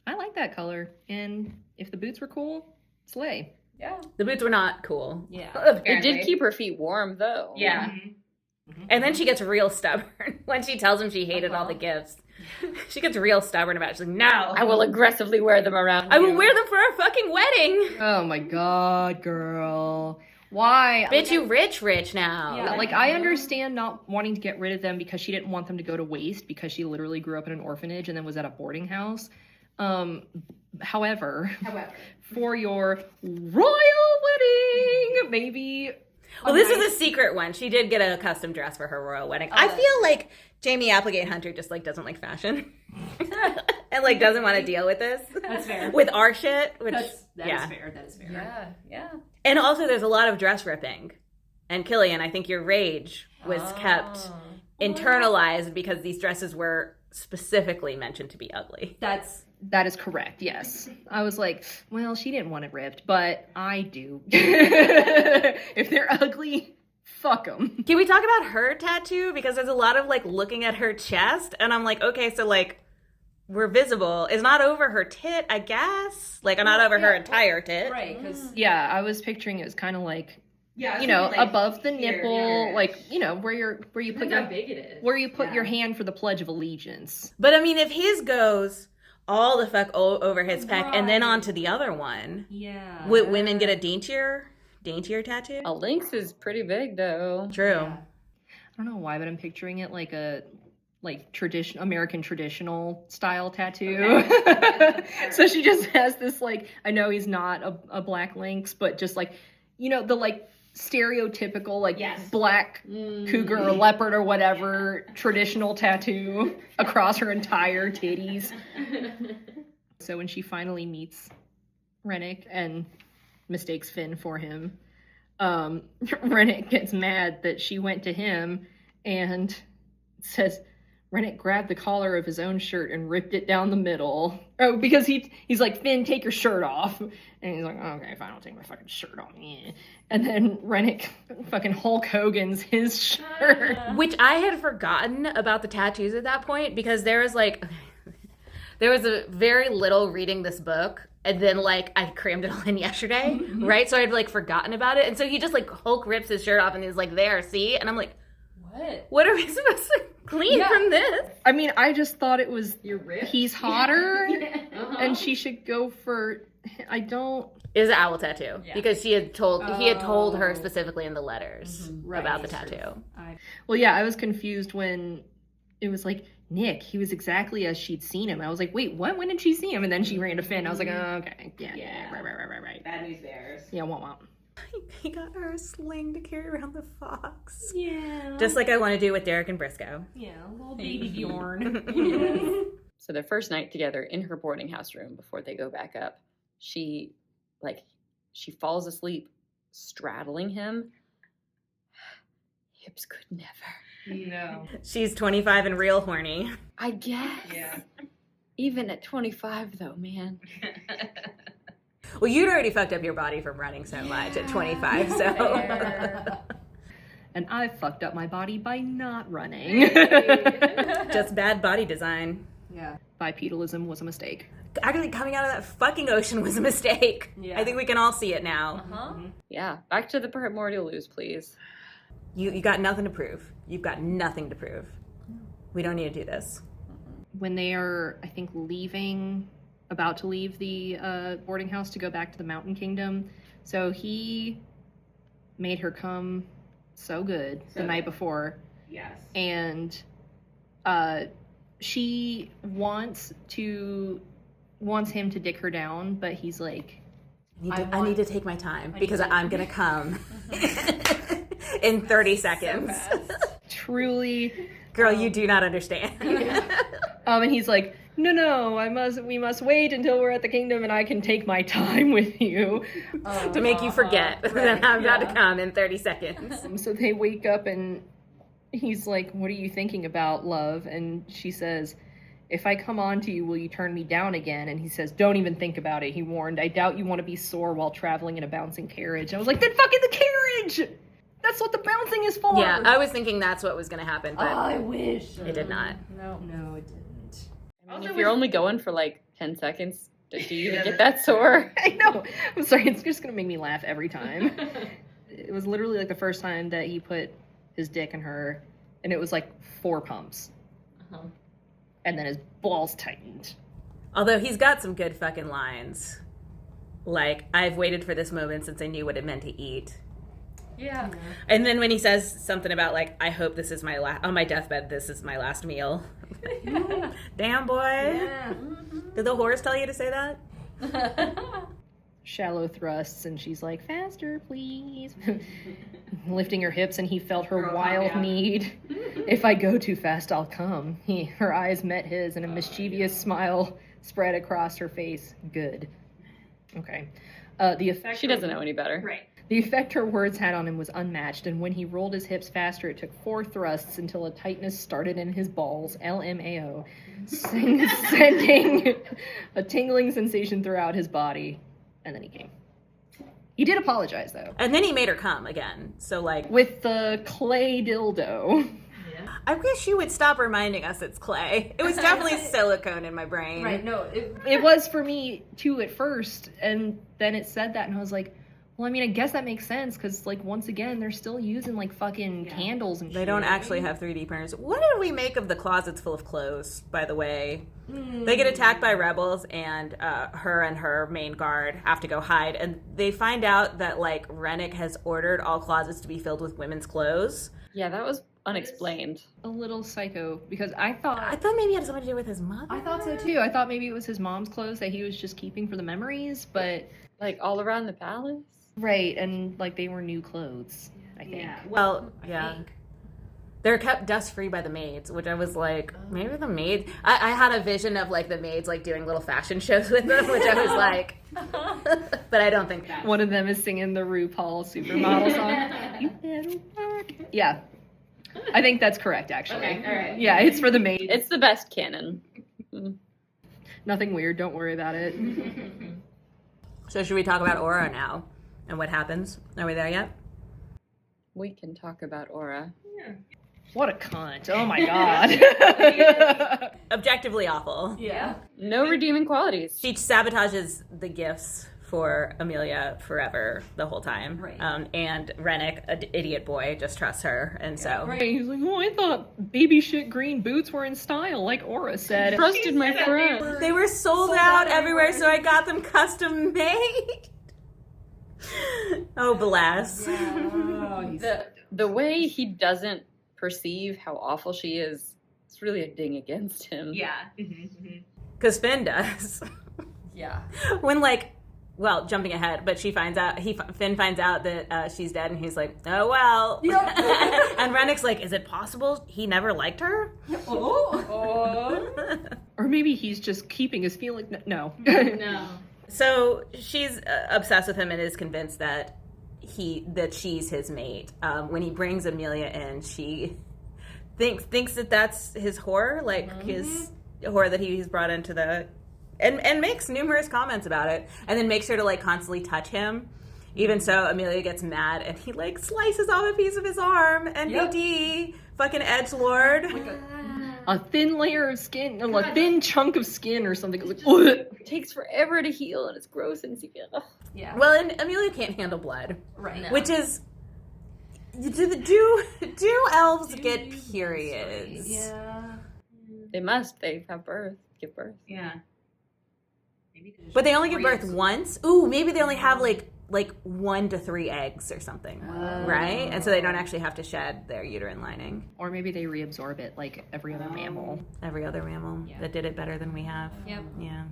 I like that color. And if the boots were cool, slay. Yeah. The boots were not cool. Yeah. It did keep her feet warm though. Yeah. And then she gets real stubborn when she tells him she hated all the gifts. She gets real stubborn about it. She's like, no, I will aggressively wear them around. I will you. wear them for our fucking wedding. Oh my god, girl. Why? Bitch, you rich now. Yeah. Like, I understand not wanting to get rid of them because she didn't want them to go to waste because she literally grew up in an orphanage and then was at a boarding house. However, for your royal wedding, maybe Well, this is a secret one. She did get a custom dress for her royal wedding. I feel like Jamie Applegate Hunter just like doesn't like fashion and like doesn't want to deal with this. That's fair. With our shit, which That is fair. That is fair. Yeah, yeah. And also, there's a lot of dress ripping. And Killian, I think your rage was kept internalized because these dresses were specifically mentioned to be ugly. That is correct, yes. I was like, well, she didn't want it ripped, but I do. If they're ugly, fuck them. Can we talk about her tattoo? Because there's a lot of like looking at her chest, and I'm like, okay, so like we're visible. It's not over her tit, I guess. Like, not over her entire tit. Right, because Yeah, I was picturing it was kind of like, yeah, above the nipple, like, where you put your big it is. where you put your hand for the Pledge of Allegiance. But I mean, if his goes all the fuck over his pec and then onto the other one, would women get a daintier tattoo? A lynx is pretty big, though. True. Yeah. I don't know why, but I'm picturing it like a American traditional style tattoo. So she just has this like, I know he's not a black lynx, but just like, the like stereotypical like black cougar or leopard or whatever traditional tattoo across her entire titties. So when she finally meets Rennick and mistakes Finn for him, Rennick gets mad that she went to him and says Rennick grabbed the collar of his own shirt and ripped it down the middle. Oh, because he's like, Finn, take your shirt off. And he's like, okay, if I don't take my fucking shirt off. Yeah. And then Rennick fucking Hulk Hogan's his shirt. Which I had forgotten about the tattoos at that point because there was a very little reading this book. And then, like, I crammed it all in yesterday, right? So I'd, like, forgotten about it. And so he just, like, Hulk rips his shirt off and he's like, there, see? And I'm like, what are we supposed to glean from this? I mean, I just thought it was he's hotter and she should go for, I don't. It was an owl tattoo because he had told her specifically in the letters about the tattoo. Well, yeah, I was confused when it was like, Nick, he was exactly as she'd seen him. I was like, wait, what? When did she see him? And then she ran to Finn. I was like, oh, okay. Yeah. Right. Bad news bears. Yeah, womp. He got her a sling to carry around the fox. Yeah. Just like I want to do with Derek and Briscoe. Yeah, little baby Bjorn. So their first night together in her boarding house room before they go back up, she falls asleep straddling him. Hips could never. No. She's 25 and real horny. I guess. Yeah. Even at 25, though, man. Well, you'd already fucked up your body from running so much at 25, so. And I fucked up my body by not running. Just bad body design. Yeah. Bipedalism was a mistake. Actually, coming out of that fucking ocean was a mistake. Yeah. I think we can all see it now. Yeah, back to the primordial ooze, please. You got nothing to prove. You've got nothing to prove. We don't need to do this. When they are, I think, about to leave the boarding house to go back to the Mountain Kingdom, so he made her come so good the night before. Yes. And she wants him to dick her down, but he's like, I need to take my time because I'm going to come in 30 seconds. So truly. Girl, you do not understand. And he's like, no, we must wait until we're at the kingdom and I can take my time with you. To make you forget that I'm about to come in 30 seconds. So they wake up and he's like, what are you thinking about, love? And she says, if I come on to you, will you turn me down again? And he says, don't even think about it. He warned, I doubt you want to be sore while traveling in a bouncing carriage. I was like, then fucking the carriage! That's what the bouncing is for! Yeah, I was thinking that's what was going to happen, but I wish. it did not. No, it didn't. I mean, if you're only going for like 10 seconds, do you even get that sore? I know. I'm sorry, it's just going to make me laugh every time. It was literally like the first time that he put his dick in her, and it was like 4 pumps. And then his balls tightened. Although he's got some good fucking lines. Like, I've waited for this moment since I knew what it meant to eat. Yeah. And then when he says something about, like, I hope this is on my deathbed, this is my last meal. Damn, boy. Yeah. Did the horse tell you to say that? shallow thrusts, and she's like, faster, please. Lifting her hips, and he felt her Girl, wild calm down. need. If I go too fast, I'll come. Her eyes met his, and a mischievous smile spread across her face. Good. Okay. The effect She doesn't know any better. Right. The effect her words had on him was unmatched, and when he rolled his hips faster, it took 4 thrusts until a tightness started in his balls, LMAO, sending a tingling sensation throughout his body, and then he came. He did apologize, though. And then he made her come again. So, like, With the clay dildo. I wish you would stop reminding us it's clay. It was definitely silicone in my brain. Right. No. It was for me, too, at first, and then it said that, and I was like, well, I mean, I guess that makes sense, because, like, once again, they're still using, like, fucking candles and shit. They don't actually have 3D printers. What did we make of the closets full of clothes, by the way? They get attacked by rebels, and her and her main guard have to go hide. And they find out that, like, Rennick has ordered all closets to be filled with women's clothes. Yeah, that was unexplained. A little psycho, because I thought maybe it had something to do with his mother. I thought so too. too. I thought maybe it was his mom's clothes that he was just keeping for the memories, but Like, all around the palace? right, and like they were new clothes, I think. Yeah. Well, yeah. They're kept dust-free by the maids, which I was like, maybe the maids... I had a vision of, like, the maids, like, doing little fashion shows with them, which I was like... but I don't think that. One of them is singing the RuPaul Supermodel song. You better work. Yeah. I think that's correct, actually. Okay. All right. Yeah, it's for the maids. It's the best canon. Nothing weird, don't worry about it. So should we talk about Aura now? And what happens? Are we there yet? We can talk about Aura. What a cunt. Oh my god. Objectively awful. Yeah. No redeeming qualities. She sabotages the gifts for Amelia forever the whole time. Right. And Rennick, an idiot boy, just trusts her. And so... Right. He's like, oh, I thought baby shit green boots were in style, like Aura said. Trusted my friend. They were sold out everywhere, so I got them custom made. Oh, bless. Oh, he's The way he doesn't perceive how awful she is, it's really a ding against him. yeah. Because Finn does. Yeah. When, like, well, jumping ahead, but she finds out, Finn finds out that she's dead, and he's like, oh, well. Yep. And Rennick's like, is it possible he never liked her? Oh. Or maybe he's just keeping his feeling. No. No. So she's obsessed with him and is convinced that she's his mate. When he brings Amelia in, she thinks that that's his whore, like his whore that he's brought into the... And makes numerous comments about it, and then makes her to, like, constantly touch him. Even so, Amelia gets mad, and he, like, slices off a piece of his arm, and Yep. BD, fucking edgelord. A thin layer of skin, or a thin chunk of skin or something. It's like, It takes forever to heal, and it's gross and ugh. Yeah. Well, and Amelia can't handle blood, Right. No. which is... Do elves get periods? Yeah. They must. They have birth. Give birth. Yeah. But they only give birth once? Ooh, maybe they only have, like 1 to 3 eggs or something, right? And so they don't actually have to shed their uterine lining. or maybe they reabsorb it like every other mammal. Every other mammal that did it better than we have. Yep. Yeah.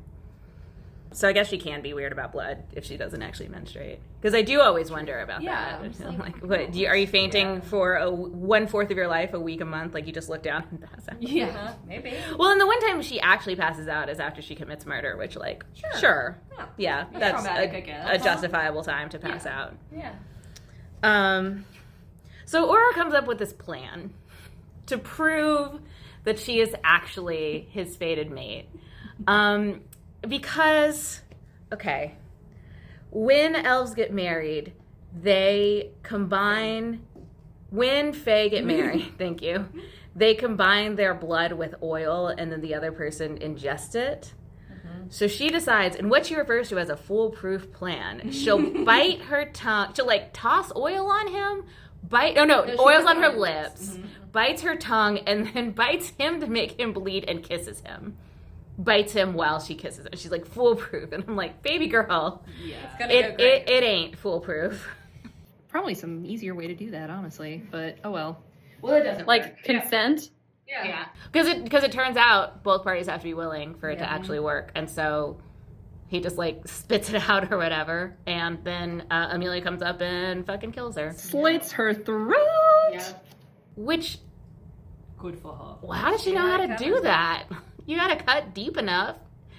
So I guess she can be weird about blood if she doesn't actually menstruate. Because I do always wonder about Yeah, that. I'm just I'm like, like, what? Are you fainting for 1/4 of your life, a week, a month? Like you just look down and pass out. Yeah. Maybe. Well, and the one time she actually passes out is after she commits murder, which, like, sure. Yeah, that's traumatic, I guess. a justifiable time to pass out. Yeah. So Aura comes up with this plan to prove that she is actually his fated mate. Because, okay, when elves get married, they combine, when Fae get married, thank you, they combine their blood with oil and then the other person ingests it. So she decides, and what she refers to as a foolproof plan, she'll bite her tongue, she'll, like, toss oil on him, oil's on her lips, bites her tongue, and then bites him to make him bleed and kisses him. Bites him while she kisses him. She's like, foolproof. And I'm like, baby girl, Yeah. it ain't foolproof. Probably some easier way to do that, honestly. But oh well. Well, it doesn't. Like, consent? Yeah. Because it turns out both parties have to be willing for it to actually work. And so he just like spits it out or whatever, and then Amelia comes up and fucking kills her. Slits her throat. Yeah. Which, Good for her. well, how does she know how to do that? You gotta cut deep enough.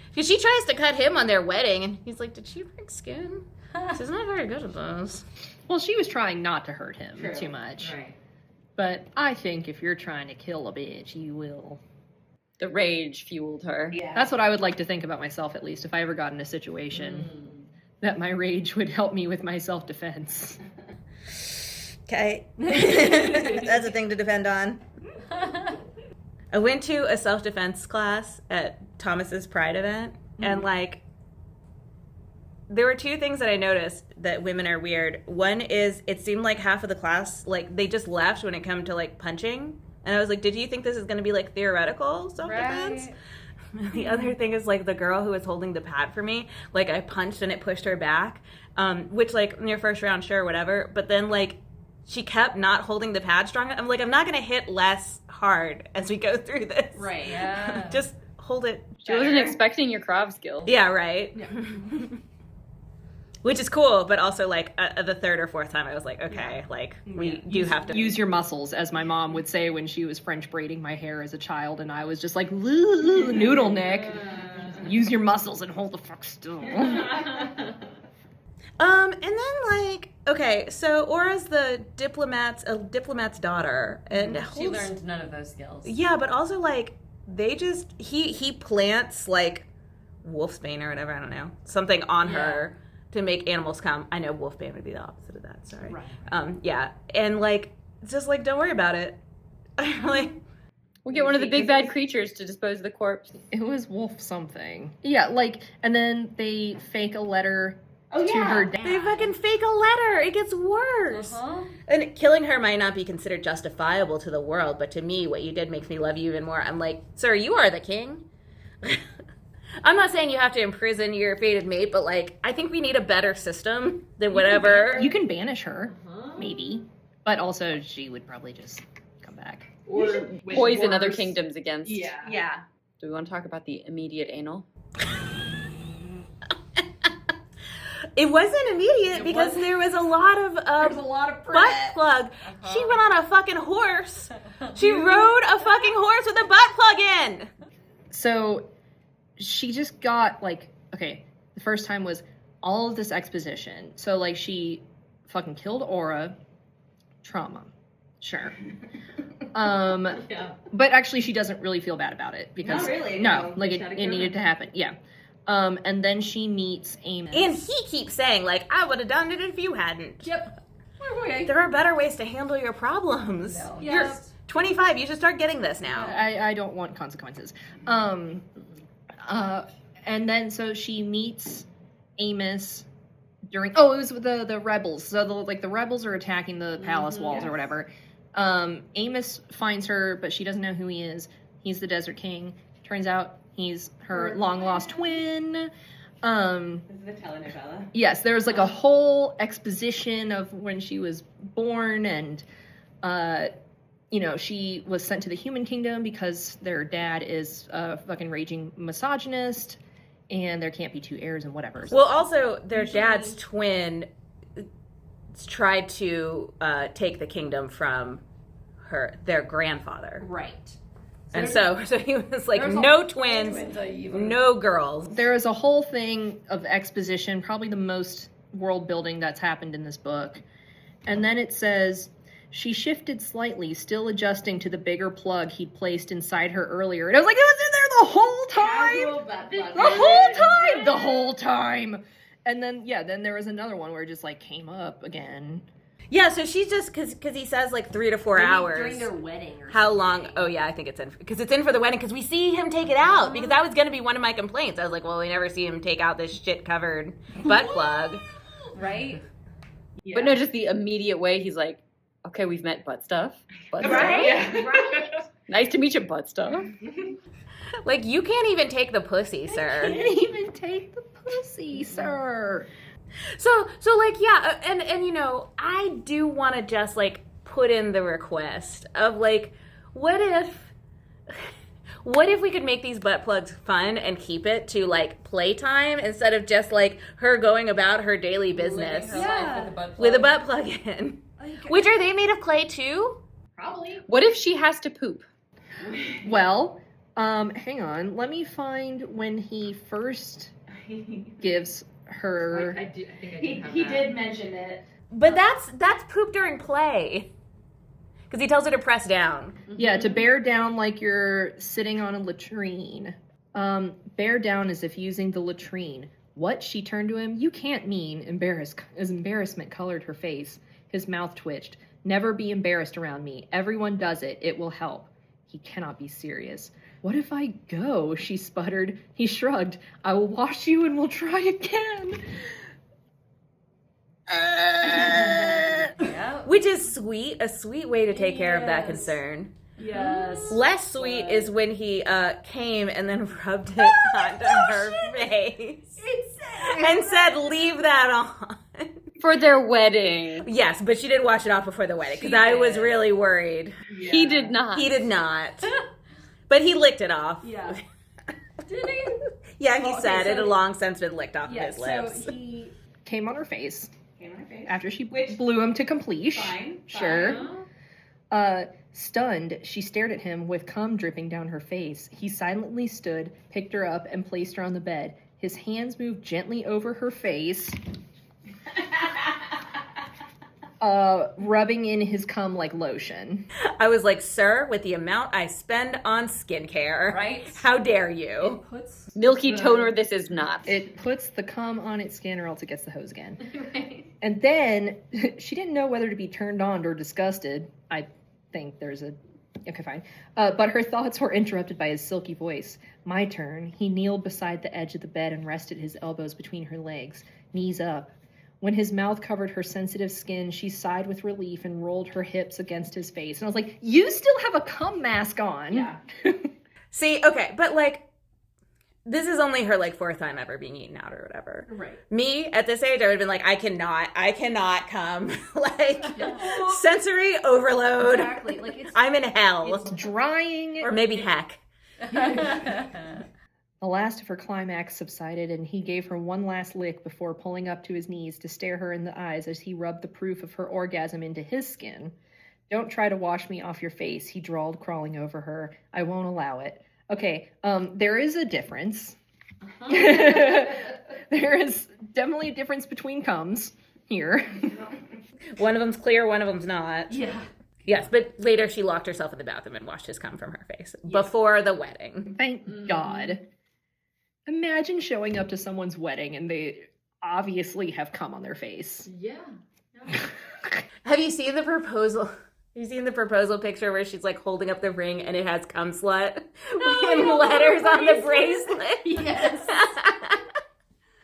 Because she tries to cut him on their wedding, and he's like, did she break skin? She's not very good at those. Well, she was trying not to hurt him True. too much. Right. But I think if you're trying to kill a bitch, you will. The rage fueled her. Yeah. That's what I would like to think about myself, at least, if I ever got in a situation that my rage would help me with my self-defense. Okay. That's a thing to defend on. I went to a self-defense class at Thomas's Pride event, and like, there were two things that I noticed that women are weird. One is it seemed like half of the class, like, they just left when it came to like punching. And I was like, did you think this is going to be like theoretical self-defense? Right. The other thing is like the girl who was holding the pad for me, like I punched and it pushed her back, which like in your first round, sure, whatever. But then like she kept not holding the pad strong. I'm like, I'm not going to hit less hard as we go through this. Right. Yeah. Just hold it. She wasn't expecting your Krav skill. Yeah, right. Yeah. Which is cool, but also like the third or fourth time I was like, okay, like we do have to Use your muscles, as my mom would say when she was French braiding my hair as a child, and I was just like, noodle neck. Use your muscles and hold the fuck still. And then like, okay, so Aura's the diplomat's daughter, and She holds- learned none of those skills. Yeah, but also like they just he plants like wolfsbane or whatever, I don't know, something on her to make animals come. I know wolfbane would be the opposite of that. Sorry. Right. Yeah, and like it's just like don't worry about it. Like We'll get one of the big bad creatures to dispose of the corpse. It was wolf something. Yeah, like, and then they fake a letter to her dad. they fucking fake a letter. It gets worse. And killing her might not be considered justifiable to the world, but to me, what you did makes me love you even more. I'm like, sir, you are the king. I'm not saying you have to imprison your fated mate, but like, I think we need a better system than whatever. You can banish her, maybe. But also, she would probably just come back. Or Poison other kingdoms against. Yeah. Do we want to talk about the immediate anal? It wasn't immediate because wasn't. there was a lot of There's a lot of butt plug. She went on a fucking horse. She rode a fucking horse with a butt plug in. So, she just got, like, okay, the first time was all of this exposition. So, like, she fucking killed Aura. Trauma. Sure. Yeah. But actually, she doesn't really feel bad about it because Not really, no, no. like Just it out of needed to happen. Yeah. And then she meets Amos. And he keeps saying, like, I would have done it if you hadn't. Yep. Okay. There are better ways to handle your problems. No. You're Yes. 25. You should start getting this now. I don't want consequences. And then so she meets Amos during. Oh, it was with the rebels. So the rebels are attacking the palace walls or whatever. Amos finds her, but she doesn't know who he is. He's the Desert King. Turns out he's her long lost twin. This is the telenovela. Yes, there was like a whole exposition of when she was born, and you know, she was sent to the human kingdom because their dad is a fucking raging misogynist, and there can't be two heirs and whatever. Well, also, their dad's twin tried to take the kingdom from their grandfather. Right. And so he was like, there's no a- twins, even. no girls. There is a whole thing of exposition, probably the most world building that's happened in this book. And then it says, she shifted slightly, still adjusting to the bigger plug he'd placed inside her earlier. And I was like, it was in there the whole time! The whole time! And then, yeah, then there was another one where it just, like, came up again. Yeah, so she's just, because he says like 3 to 4 hours. During their wedding or How long? Oh, yeah, I think it's in. Because it's in for the wedding, because we see him take it out. Because that was going to be one of my complaints. I was like, well, we never see him take out this shit-covered butt plug. Right? But no, just the immediate way he's like, okay, we've met butt stuff. Butt stuff. Right? Nice to meet you, butt stuff. Like, you can't even take the pussy, sir. Can't even take the pussy, sir. So like, yeah, and you know, I do want to just like put in the request of like, what if What if we could make these butt plugs fun and keep it to like playtime instead of just like her going about her daily business Living her life with a butt plug. with a butt plug in? Which are they made of clay too? Probably. What if she has to poop? Well, hang on. Let me find when he first gives her. I think he did mention it. But that's poop during play. Because he tells her to press down. Yeah, to bear down like you're sitting on a latrine. Bear down as if using the latrine. What? She turned to him. You can't mean as embarrassment colored her face. His mouth twitched. Never be embarrassed around me. Everyone does it. It will help. He cannot be serious. What if I go? She sputtered. He shrugged. I will wash you and we'll try again. Which is sweet, a sweet way to take care of that concern. Yes. Less sweet is when he came and then rubbed it onto her face and said, leave that on. For their wedding. Yes, but she did wash it off before the wedding because I was really worried. Yeah. He did not. He did not. But he licked it off. Yeah. Did he? Yeah, he Okay, said so- it had long since been licked off of his lips. So he Came on her face came on her face. after she Which- blew him to completion. Fine. Sure. Stunned, she stared at him with cum dripping down her face. He silently stood, picked her up, and placed her on the bed. His hands moved gently over her face, rubbing in his cum like lotion. I was like, sir, with the amount I spend on skincare, Right. how dare you? It puts Milky toner, this is not. It puts the cum on its skin or else it gets the hose again. right. And then, she didn't know whether to be turned on or disgusted. I think there's a... Okay, fine. But her thoughts were interrupted by his silky voice. My turn. He kneeled beside the edge of the bed and rested his elbows between her legs, knees up. When his mouth covered her sensitive skin, she sighed with relief and rolled her hips against his face. And I was like, you still have a cum mask on. Yeah. See, okay, but like, this is only her like fourth time ever being eaten out or whatever. Right. Me, at this age, I would have been like, I cannot come. Like, sensory overload. Exactly. Like it's I'm in hell. It's drying. Or maybe heck. The last of her climax subsided, and he gave her one last lick before pulling up to his knees to stare her in the eyes as he rubbed the proof of her orgasm into his skin. Don't try to wash me off your face, he drawled, crawling over her. I won't allow it. Okay, there is a difference. There is definitely a difference between cums here. One of them's clear, one of them's not. yeah. Yes, but later she locked herself in the bathroom and washed his cum from her face before the wedding. Thank God. Imagine showing up to someone's wedding and they obviously have cum on their face. Yeah. Have you seen the proposal? Have you seen the proposal picture where she's like holding up the ring and it has cum slut in letters on the bracelet? Yes.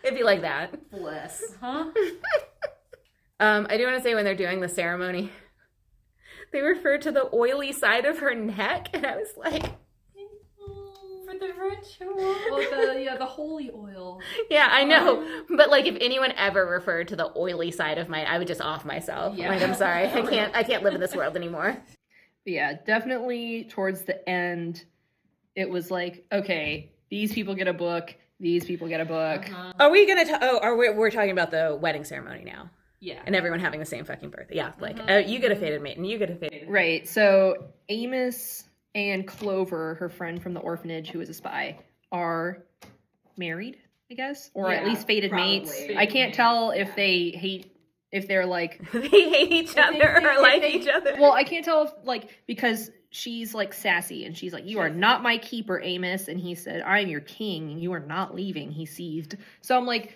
It'd be like that. Bless. Huh? I do want to say when they're doing the ceremony, they refer to the oily side of her neck, and I was like, For the ritual. Well, the holy oil. yeah, I know, but like if anyone ever referred to the oily side of I would just off myself. Yeah. Like, I'm sorry, I can't live in this world anymore. But yeah, definitely towards the end, it was like, okay, these people get a book, these people get a book. Are we gonna? We're talking about the wedding ceremony now, Yeah. and everyone having the same fucking birthday. Yeah, like you get a faded mate, and you get a faded. Right, so Amos and Clover, her friend from the orphanage who is a spy, are married, I guess, or at Yeah, least fated probably. mates. Fated I can't mates, tell if yeah. they hate, if they're like, They hate each other or like each other. well, I can't tell if like, because she's like sassy and she's like, you are not my keeper, Amos. And he said, I'm your king and you are not leaving, he seethed. So I'm like,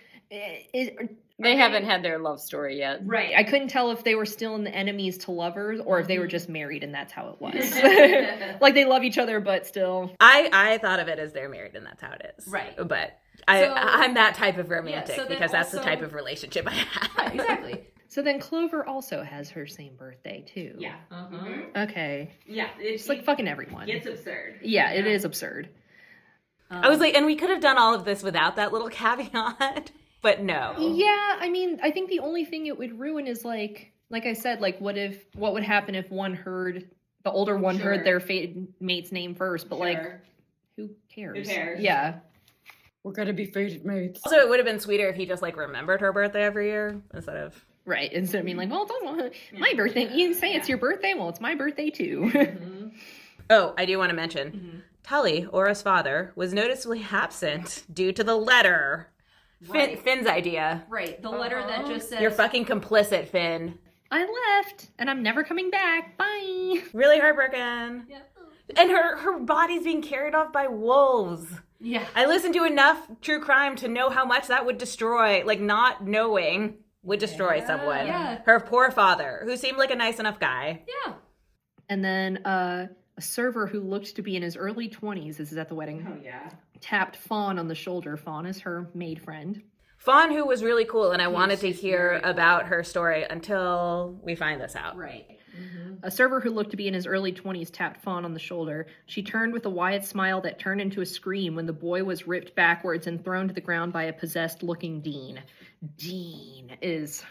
They haven't had their love story yet. right. I couldn't tell if they were still in the enemies to lovers or if they were just married and that's how it was. Like they love each other, but still. I thought of it as they're married and that's how it is. Right. But So- I'm that type of romantic so then because that's the also- type of relationship I have. Exactly. So then Clover also has her same birthday too. Yeah. Okay. Yeah. It's like fucking everyone. It's absurd. Yeah, it is absurd. I was like, and we could have done all of this without that little caveat, but no. Yeah, I mean, I think the only thing it would ruin is like I said, like what would happen if one heard the older one Sure. heard their fated mate's name first, but like who cares? Who cares? Yeah. We're gonna be fated mates. Also, it would have been sweeter if he just like remembered her birthday every year instead of. Right. Instead of being like, well, it's also my birthday. You say it's your birthday. Well, it's my birthday too. Oh, I do want to mention Tully, Aura's father, was noticeably absent due to the letter. Right. Finn's idea. Right. The letter that just says You're fucking complicit, Finn. I left and I'm never coming back. Bye. Really heartbroken. Yeah. And her body's being carried off by wolves. Yeah. I listened to enough true crime to know how much that would destroy, like not knowing would destroy someone. Yeah. Her poor father, who seemed like a nice enough guy. Yeah. And then a server who looked to be in his early 20s, this is at the wedding, Oh, yeah. tapped Fawn on the shoulder. Fawn is her maid friend. Fawn, who was really cool, and I wanted to she's hear very cool. about her story until we find this out. Right. A server who looked to be in his early 20s tapped Fawn on the shoulder. She turned with a wide smile that turned into a scream when the boy was ripped backwards and thrown to the ground by a possessed-looking Dean. Dean is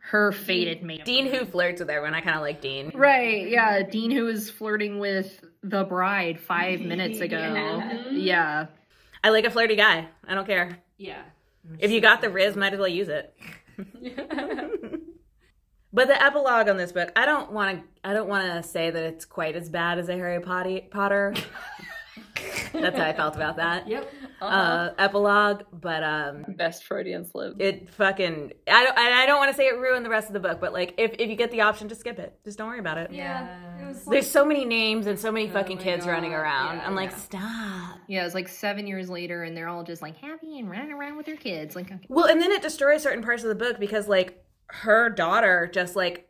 her fated mate. Dean, who flirts with everyone, I kind of like Dean. Right, yeah. Dean, who was flirting with the bride 5 minutes ago. Yeah. I like a flirty guy. I don't care. Yeah. If you got the Riz, might as well use it. But the epilogue on this book, I don't want to say that it's quite as bad as a Harry Potter. That's how I felt about that. Yep. Epilogue, but Best Freudian slip. it fucking I don't want to say it ruined the rest of the book, but like if you get the option, just skip it. Just don't worry about it. Yeah. It was There's so many names and so many fucking my kids God. running around. Yeah, I'm like, yeah. stop. Yeah, it's like 7 years later and they're all just like happy and running around with their kids. Like, okay. Well, and then it destroys certain parts of the book because like her daughter just like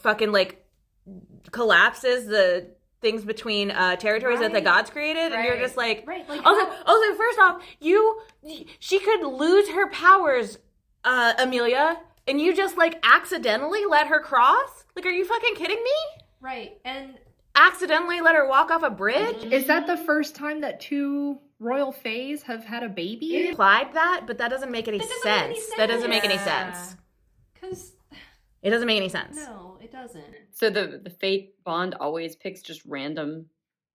fucking like collapses the things between territories that the Right. gods created, and you're Right. just like, Right. Like also first off, she could lose her powers, Amelia, and you just like accidentally let her cross. Like, are you fucking kidding me? right. And Accidentally let her walk off a bridge? Is that the first time that two royal fays have had a baby? It implied that, but that doesn't make any That doesn't sense. make any That doesn't make any sense. sense. because It doesn't make any sense. no, it doesn't. So the fate bond always picks just random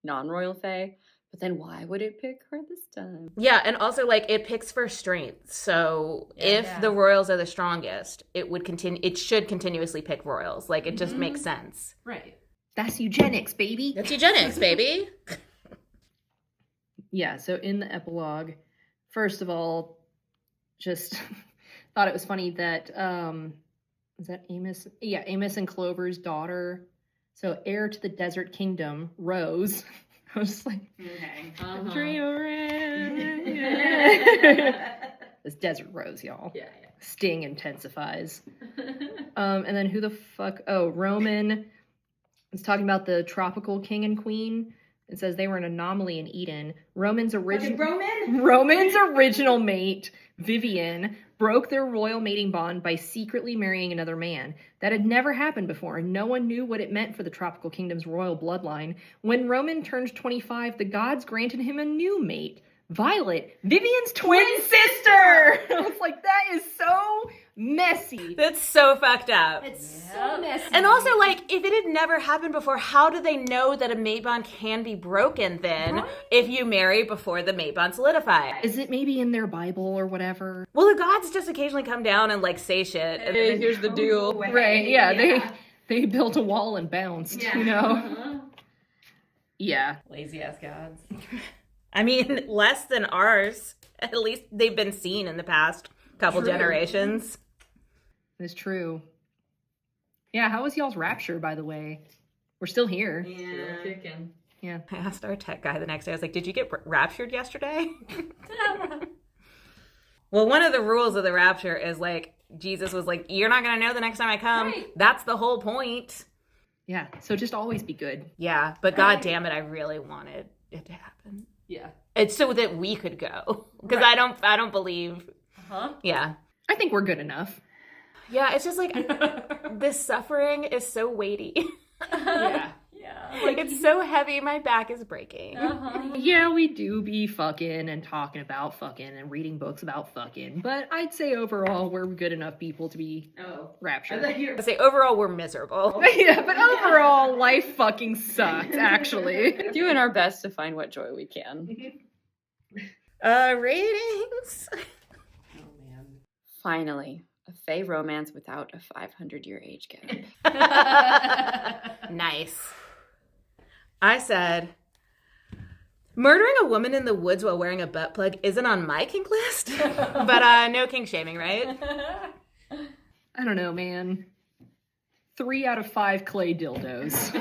non-royal fae, but then why would it pick her this time? Yeah, and also like it picks for strength. So if Yeah. the royals are the strongest, it would continue. It should continuously pick royals. Like it just Mhm. makes sense. Right. That's eugenics, baby. That's eugenics, baby. Yeah, so in the epilogue, first of all, just thought it was funny that is that Amos? Yeah, Amos and Clover's daughter. So heir to the desert kingdom, Rose. I was just like, Okay. dream around. It's Desert Rose, y'all. Yeah, Sting intensifies. And then who the fuck? Oh, Roman is talking about the tropical king and queen. It says they were an anomaly in Eden. Roman's original mate, Vivian, broke their royal mating bond by secretly marrying another man. That had never happened before, and no one knew what it meant for the tropical kingdom's royal bloodline. When Roman turned 25, the gods granted him a new mate, Violet, Vivian's twin sister. I was like, that is so messy. That's so fucked up. It's so messy. And also, like, if it had never happened before, how do they know that a mate bond can be broken then Right. if you marry before the mate bond solidifies? Is it maybe in their Bible or whatever? Well, the gods just occasionally come down and like say shit. And Hey, here's the deal. Right, yeah, they built a wall and bounced, you know? Yeah. Lazy ass gods. I mean, less than ours. At least they've been seen in the past couple True. generations. It's true. Yeah, how was y'all's rapture, by the way? We're still here. Yeah. Kicking. Yeah. I asked our tech guy the next day, I was like, did you get raptured yesterday? Well, one of the rules of the rapture is like, Jesus was like, you're not going to know the next time I come. Right. That's the whole point. Yeah, so just always be good. Yeah, but god damn it, I really wanted it to happen. Yeah. It's so that we could go. Because Right. I don't believe. Huh? Yeah. I think we're good enough. Yeah, it's just like, this suffering is so weighty. Yeah. Yeah. It's so heavy, my back is breaking. Yeah, we do be fucking and talking about fucking and reading books about fucking, but I'd say overall we're good enough people to be raptured. I say overall we're miserable. Yeah, but overall life fucking sucks, actually. Doing our best to find what joy we can. Ratings. Oh man. Finally, a fae romance without a 500-year age gap. Nice. I said, murdering a woman in the woods while wearing a butt plug isn't on my kink list, but no kink shaming, right? I don't know, man. 3 out of 5 clay dildos.